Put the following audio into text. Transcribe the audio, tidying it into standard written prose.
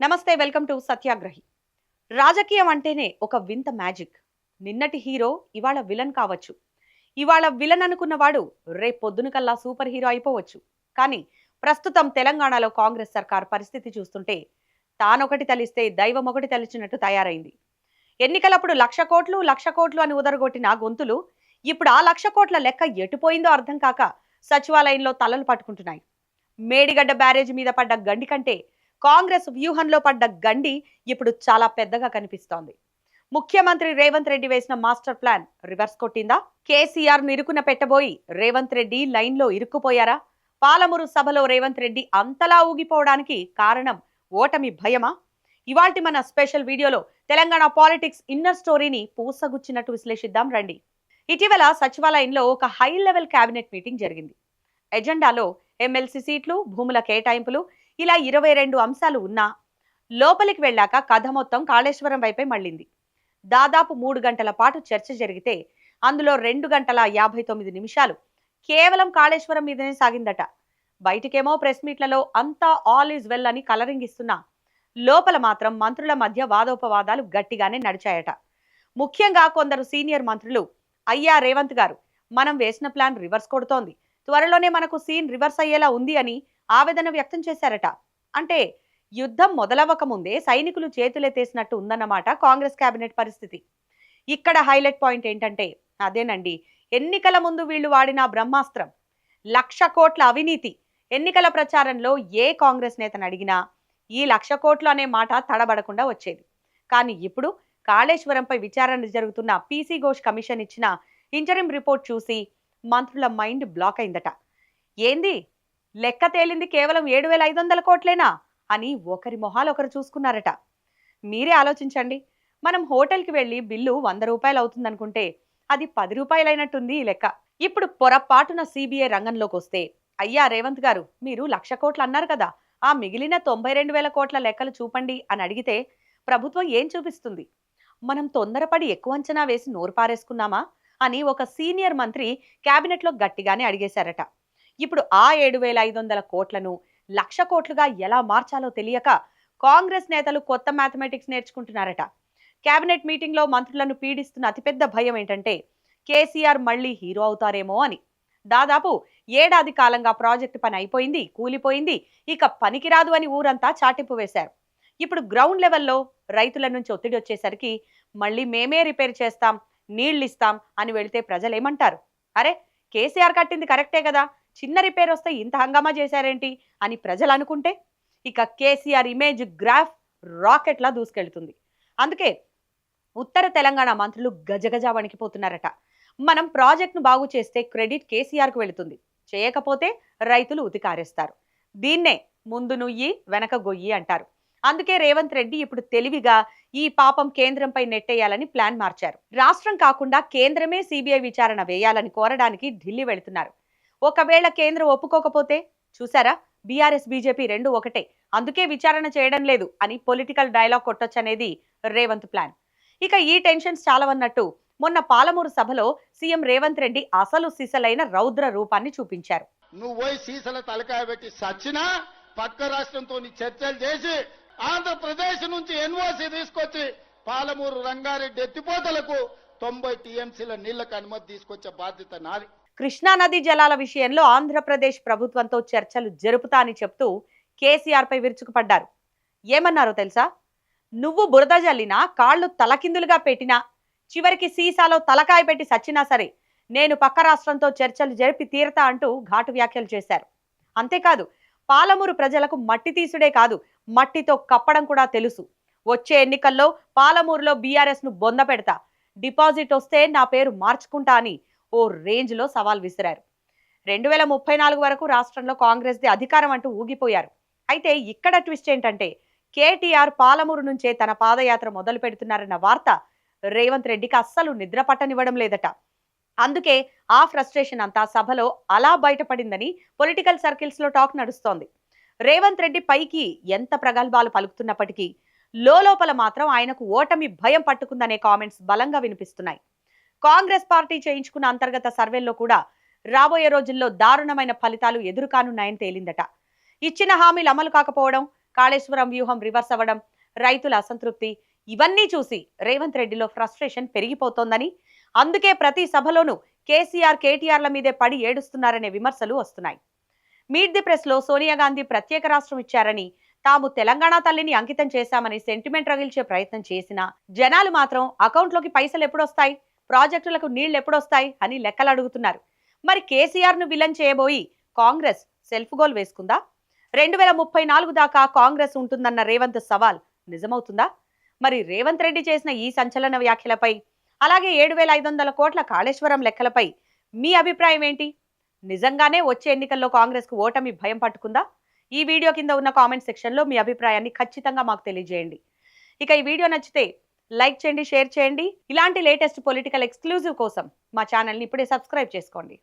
నమస్తే, welcome to సత్యాగ్రహి. రాజకీయం అంటేనే ఒక వింత మ్యాజిక్. నిన్నటి హీరో ఇవాళ విలన్ కావచ్చు. ఇవాళ విలన్ అనుకున్నవాడు రేపు పొద్దున కల్లా సూపర్ హీరో అయిపోవచ్చు. కానీ ప్రస్తుతం తెలంగాణలో కాంగ్రెస్ సర్కార్ పరిస్థితి చూస్తుంటే తానొకటి తలిస్తే దైవం ఒకటి తలిచినట్టు తయారైంది. ఎన్నికలప్పుడు లక్ష కోట్లు అని ఉదరగొట్టిన గొంతులు ఇప్పుడు ఆ 1,00,000 కోట్ల లెక్క ఎటుపోయిందో అర్థం కాక సచివాలయంలో తలలు పట్టుకుంటున్నాయి. మేడిగడ్డ బ్యారేజీ మీద పడ్డ గండి కంటే కాంగ్రెస్ వ్యూహంలో పడ్డ గండి ఇప్పుడు చాలా పెద్దగా కనిపిస్తోంది. ముఖ్యమంత్రి రేవంత్ రెడ్డి వేసిన మాస్టర్ ప్లాన్ రివర్స్ కొట్టిందా? కేసీఆర్ ఇరుకున పెట్టబోయి రేవంత్ రెడ్డి లైన్లో ఇరుక్కుపోయారా? పాలమూరు సభలో రేవంత్ రెడ్డి అంతలా ఊగిపోవడానికి కారణం ఓటమి భయమా? ఇవాల్టి మన స్పెషల్ వీడియోలో తెలంగాణ పాలిటిక్స్ ఇన్నర్ స్టోరీని పూసగుచ్చినట్టు విశ్లేషిద్దాం రండి. ఇటీవల సచివాలయంలో ఒక హై లెవెల్ కేబినెట్ మీటింగ్ జరిగింది. ఎజెండాలో ఎమ్మెల్సీ సీట్లు, భూముల కేటాయింపులు ఇలా 22 అంశాలు ఉన్నా లోపలికి వెళ్ళాక కథ మొత్తం కాళేశ్వరం వైపే మళ్ళింది. దాదాపు 3 గంటల పాటు చర్చ జరిగితే అందులో 2 గంటల 59 నిమిషాలు కేవలం కాళేశ్వరం మీదనే సాగిందట. బయటికేమో ప్రెస్ మీట్లలో అంతా ఆల్ ఈజ్ వెల్ అని కలరింగ్ ఇస్తున్నా లోపల మాత్రం మంత్రుల మధ్య వాదోపవాదాలు గట్టిగానే నడిచాయట. ముఖ్యంగా కొందరు సీనియర్ మంత్రులు, అయ్యా రేవంత్ గారు, మనం వేసిన ప్లాన్ రివర్స్ కొడుతోంది, త్వరలోనే మనకు సీన్ రివర్స్ అయ్యేలా ఉంది అని ఆవేదన వ్యక్తం చేశారట. అంటే యుద్ధం మొదలవ్వక ముందే సైనికులు చేతులెత్తేసినట్టు ఉందన్నమాట కాంగ్రెస్ కేబినెట్ పరిస్థితి. ఇక్కడ హైలైట్ పాయింట్ ఏంటంటే అదేనండి, ఎన్నికల ముందు వీళ్ళు వాడిన బ్రహ్మాస్త్రం 1,00,000 కోట్ల అవినీతి. ఎన్నికల ప్రచారంలో ఏ కాంగ్రెస్ నేతను అడిగినా ఈ 1,00,000 కోట్లు అనే మాట తడబడకుండా వచ్చేది. కానీ ఇప్పుడు కాళేశ్వరంపై విచారణ జరుగుతున్న పీసీ ఘోష్ కమిషన్ ఇచ్చిన ఇంటరిం రిపోర్ట్ చూసి మంత్రుల మైండ్ బ్లాక్ అయిందట. ఏంది, లెక్క తేలింది కేవలం 7,500 కోట్లేనా అని ఒకరి మొహాలు ఒకరు చూసుకున్నారట. మీరే ఆలోచించండి, మనం హోటల్కి వెళ్ళి బిల్లు 100 రూపాయలు అవుతుందనుకుంటే అది 10 రూపాయలు అయినట్టుంది ఈ లెక్క. ఇప్పుడు పొరపాటున సిబిఐ రంగంలోకి వస్తే, అయ్యా రేవంత్ గారు, మీరు 1,00,000 కోట్లు అన్నారు కదా, ఆ మిగిలిన 92,000 కోట్ల లెక్కలు చూపండి అని అడిగితే ప్రభుత్వం ఏం చూపిస్తుంది? మనం తొందరపడి ఎక్కువ అంచనా వేసి నోరు పారేసుకున్నామా అని ఒక సీనియర్ మంత్రి కేబినెట్లో గట్టిగానే అడిగేశారట. ఇప్పుడు ఆ 7,500 కోట్లను 1,00,000 కోట్లుగా ఎలా మార్చాలో తెలియక కాంగ్రెస్ నేతలు కొత్త మ్యాథమెటిక్స్ నేర్చుకుంటున్నారట. కేబినెట్ మీటింగ్లో మంత్రులను పీడిస్తున్న అతిపెద్ద భయం ఏంటంటే కేసీఆర్ మళ్లీ హీరో అవుతారేమో అని. దాదాపు ఏడాది కాలంగా ప్రాజెక్టు పని అయిపోయింది, కూలిపోయింది, ఇక పనికిరాదు అని ఊరంతా చాటింపు వేశారు. ఇప్పుడు గ్రౌండ్ లెవెల్లో రైతుల నుంచి ఒత్తిడి వచ్చేసరికి మళ్ళీ మేమే రిపేర్ చేస్తాం, నీళ్ళు ఇస్తాం అని వెళితే ప్రజలు ఏమంటారు? అరే, కేసీఆర్ కట్టింది కరెక్టే కదా, చిన్న రిపేర్ వస్తే ఇంత హంగామా చేశారేంటి అని ప్రజలు అనుకుంటే ఇక కేసీఆర్ ఇమేజ్ గ్రాఫ్ రాకెట్లా దూసుకెళ్తుంది. అందుకే ఉత్తర తెలంగాణ మంత్రులు గజగజ వణికిపోతున్నారట. మనం ప్రాజెక్టును బాగు చేస్తే క్రెడిట్ కేసీఆర్కు వెళుతుంది, చేయకపోతే రైతులు ఉతికారేస్తారు. దీన్నే ముందు నుయ్యి వెనక గొయ్యి అంటారు. అందుకే రేవంత్ రెడ్డి ఇప్పుడు తెలివిగా ఈ పాపం కేంద్రంపై నెట్టేయాలని ప్లాన్ మార్చారు. రాష్ట్రం కాకుండా కేంద్రమే సిబిఐ విచారణ వేయాలని కోరడానికి ఢిల్లీ వెళుతున్నారు. ఒకవేళ కేంద్రం ఒప్పుకోకపోతే చూసారా, బీఆర్ఎస్ బీజేపీ రెండు ఒకటే, అందుకే విచారణ చేయడం లేదు అని పొలిటికల్ డైలాగ్ కొట్టొచ్చనేది రేవంత్ ప్లాన్. ఇక ఈ టెన్షన్స్ చాలవన్నట్టు మొన్న పాలమూరు సభలో సీఎం రేవంత్ రెడ్డి అసలు సిసలైన రౌద్ర రూపాన్ని చూపించారు. నువ్వు పోయి సీసల తలకాయ పెట్టి సచ్చినా పక్క రాష్ట్రంతో చర్చలు చేసి ఆంధ్రప్రదేశ్ నుంచి ఎన్ఓసీ తీసుకొచ్చి పాలమూరు రంగారెడ్డి ఎత్తిపోతలకు 90 టీఎంసీల నీళ్లకు అనుమతి తీసుకొచ్చే బాధ్యత నాది. కృష్ణా నదీ జలాల విషయంలో ఆంధ్రప్రదేశ్ ప్రభుత్వంతో చర్చలు జరుపుతా అని చెప్తూ కేసీఆర్ పై విరుచుకుపడ్డారు. ఏమన్నారో తెలుసా? నువ్వు బురద జల్లినా, కాళ్లు తలకిందులుగా పెట్టినా, చివరికి సీసాలో తలకాయ పెట్టి సచ్చినా సరే నేను పక్క రాష్ట్రంతో చర్చలు జరిపి తీరతా అంటూ ఘాటు వ్యాఖ్యలు చేశారు. అంతేకాదు, పాలమూరు ప్రజలకు మట్టి తీసుడే కాదు, మట్టితో కప్పడం కూడా తెలుసు. వచ్చే ఎన్నికల్లో పాలమూరులో బీఆర్ఎస్ ను బొంద పెడతా, డిపాజిట్ వస్తే నా పేరు మార్చుకుంటా అని ఓ రేంజ్ లో సవాల్ విసిరారు. 2034 వరకు రాష్ట్రంలో కాంగ్రెస్ ది అధికారం అంటూ ఊగిపోయారు. అయితే ఇక్కడ ట్విస్ట్ ఏంటంటే కేటీఆర్ పాలమూరు నుంచే తన పాదయాత్ర మొదలు పెడుతున్నారన్న వార్త రేవంత్ రెడ్డికి అస్సలు నిద్ర పట్టనివ్వడం లేదట. అందుకే ఆ ఫ్రస్ట్రేషన్ అంతా సభలో అలా బయటపడిందని పొలిటికల్ సర్కిల్స్ లో టాక్ నడుస్తోంది. రేవంత్ రెడ్డి పైకి ఎంత ప్రగల్భాలు పలుకుతున్నప్పటికీ లోపల మాత్రం ఆయనకు ఓటమి భయం పట్టుకుందనే కామెంట్స్ బలంగా వినిపిస్తున్నాయి. కాంగ్రెస్ పార్టీ చేయించుకున్న అంతర్గత సర్వేల్లో కూడా రాబోయే రోజుల్లో దారుణమైన ఫలితాలు ఎదురుకానున్నాయని తేలిందట. ఇచ్చిన హామీలు అమలు కాకపోవడం, కాళేశ్వరం వ్యూహం రివర్స్ అవ్వడం, రైతుల అసంతృప్తి ఇవన్నీ చూసి రేవంత్ రెడ్డిలో ఫ్రస్ట్రేషన్ పెరిగిపోతోందని, అందుకే ప్రతి సభలోనూ కేసీఆర్, కేటీఆర్ల మీదే పడి ఏడుస్తున్నారనే విమర్శలు వస్తున్నాయి. మీట్ ది ప్రెస్ లో సోనియా గాంధీ ప్రత్యేక రాష్ట్రం ఇచ్చారని, తాము తెలంగాణ తల్లిని అంకితం చేశామని సెంటిమెంట్ రగిల్చే ప్రయత్నం చేసినా జనాలు మాత్రం అకౌంట్లోకి పైసలు ఎప్పుడొస్తాయి, ప్రాజెక్టులకు నీళ్లు ఎప్పుడొస్తాయి అని లెక్కలు అడుగుతున్నారు. మరి కేసీఆర్ ను విలన్ చేయబోయి కాంగ్రెస్ సెల్ఫ్ గోల్ వేసుకుందా? 2034 దాకా కాంగ్రెస్ ఉంటుందన్న రేవంత్ సవాల్ నిజమవుతుందా? మరి రేవంత్ రెడ్డి చేసిన ఈ సంచలన వ్యాఖ్యలపై, అలాగే 7,500 కోట్ల కాళేశ్వరం లెక్కలపై మీ అభిప్రాయం ఏంటి? నిజంగానే వచ్చే ఎన్నికల్లో కాంగ్రెస్ కు ఓటమి భయం పట్టుకుందా? ఈ వీడియో కింద ఉన్న కామెంట్ సెక్షన్ లో మీ అభిప్రాయాన్ని ఖచ్చితంగా మాకు తెలియజేయండి. ఇక ఈ వీడియో నచ్చితే లైక్ చేయండి, షేర్ చేయండి. ఇలాంటి లేటెస్ట్ పొలిటికల్ ఎక్స్క్లూజివ్ కోసం మా ఛానల్ని ఇప్పుడే సబ్స్క్రైబ్ చేసుకోండి.